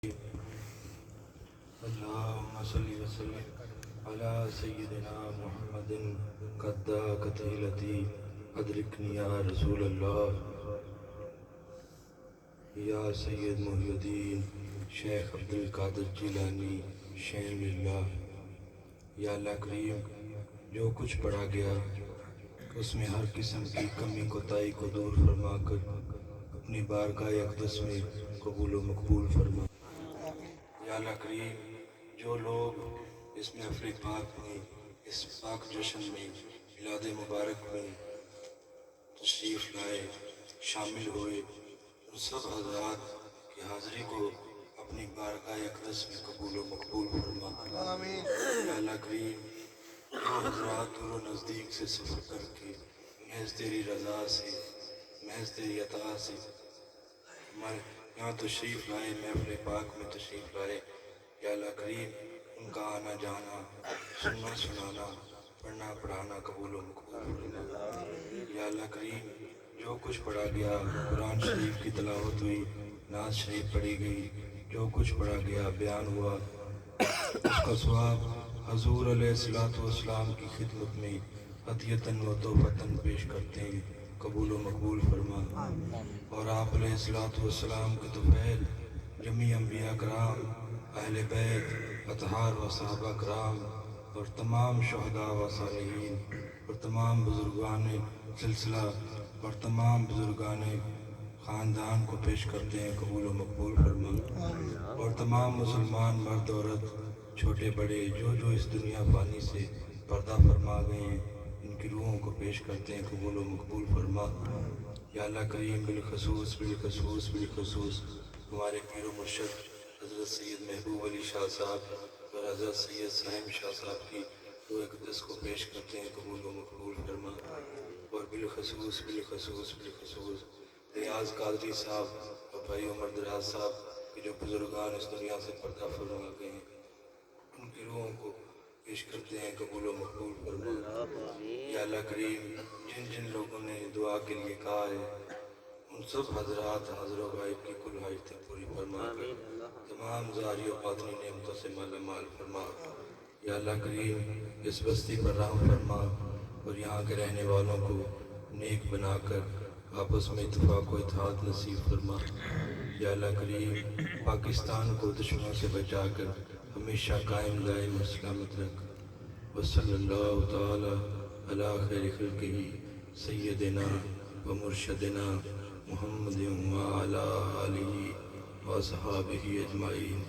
اللهم صل وسلم على سيدنا محمد قد ضاقت حيلتي أدركني يا رسول الله یا سید محی الدین شیخ عبد القادر جیلانی شین للہ۔ یا اللہ کریم، جو کچھ پڑھا گیا اس میں ہر قسم کی کمی کوتاہی کو دور فرما کر اپنی بارگاہ اقدس میں قبول و مقبول فرما۔ یا اللہ کریم، جو لوگ اس محفل پاک میں، اس پاک جشن میں، میلاد مبارک میں تشریف لائے، شامل ہوئے، ان سب حضرات کی حاضری کو اپنی بارگاہ اقدس میں قبول و مقبول فرما۔ آمین۔ یا اللہ کریم، جو حضرات دور و نزدیک سے سفر کر کے محض تیری رضا سے، محض تیری عطا سے ہمارے یہاں تشریف لائے، محفل پاک میں تشریف لائے، یا اللہ کریم، ان کا آنا جانا، سننا سنانا، پڑھنا پڑھانا قبول و مقبول فرما۔ یا اللہ کریم، جو کچھ پڑھا گیا، قرآن شریف کی تلاوت ہوئی، نعت شریف پڑھی گئی، جو کچھ پڑھا گیا، بیان ہوا، اس کا ثواب حضور علیہ السلام کی خدمت میں عطیتاً و تحفتاً پیش کرتے ہیں، قبول و مقبول فرما۔ اور آپ علیہ السلام کے طفیل جمیع انبیاء کرام، اہل بیت، اطہار و صحابہ کرام، اور تمام شہداء و صالحین، اور تمام بزرگان سلسلہ اور تمام بزرگان خاندان کو پیش کرتے ہیں، قبول و مقبول فرما۔ اور تمام مسلمان مرد عورت، چھوٹے بڑے، جو اس دنیا فانی سے پردہ فرما گئے ہیں، ان کی روحوں کو پیش کرتے ہیں، قبول و مقبول فرما۔ یا اللہ کریم، بالخصوص بالخصوص بالخصوص ہمارے پیر و مرشد حضرت سید محبوب علی شاہ صاحب اور حضرت سید سائم شاہ صاحب کی روح اقدس کو پیش کرتے ہیں، قبول و مقبول فرما۔ اور بالخصوص بالخصوص بالخصوص ریاض قادری صاحب اور بھائی عمر دراز صاحب کے جو بزرگان اس دنیا سے پردہ فرما گئے ہیں، ان کی روحوں کو پیش کرتے ہیں، قبول و مقبول فرما۔ یا اللہ کریم، جن لوگوں نے دعا کے لیے کہا ہے، ان سب حضرات حاضر و غائب کی کل حاجتیں پوری فرما کر تمام ظاہری و باطنی نعمتوں سے مالا مال فرما۔ یا اللہ کریم، اس بستی پر رحم فرما اور یہاں کے رہنے والوں کو نیک بنا کر آپس میں اتفاق و اتحاد نصیب فرما۔ یا اللہ کریم، پاکستان کو دشمنوں سے بچا کر ہمیشہ قائم دائم و سلامت رکھ۔ وصلی اللہ تعالی علی خیر خلقہ سیدنا و مرشدنا محمد و علی آلہ و اصحابہ اجمعین۔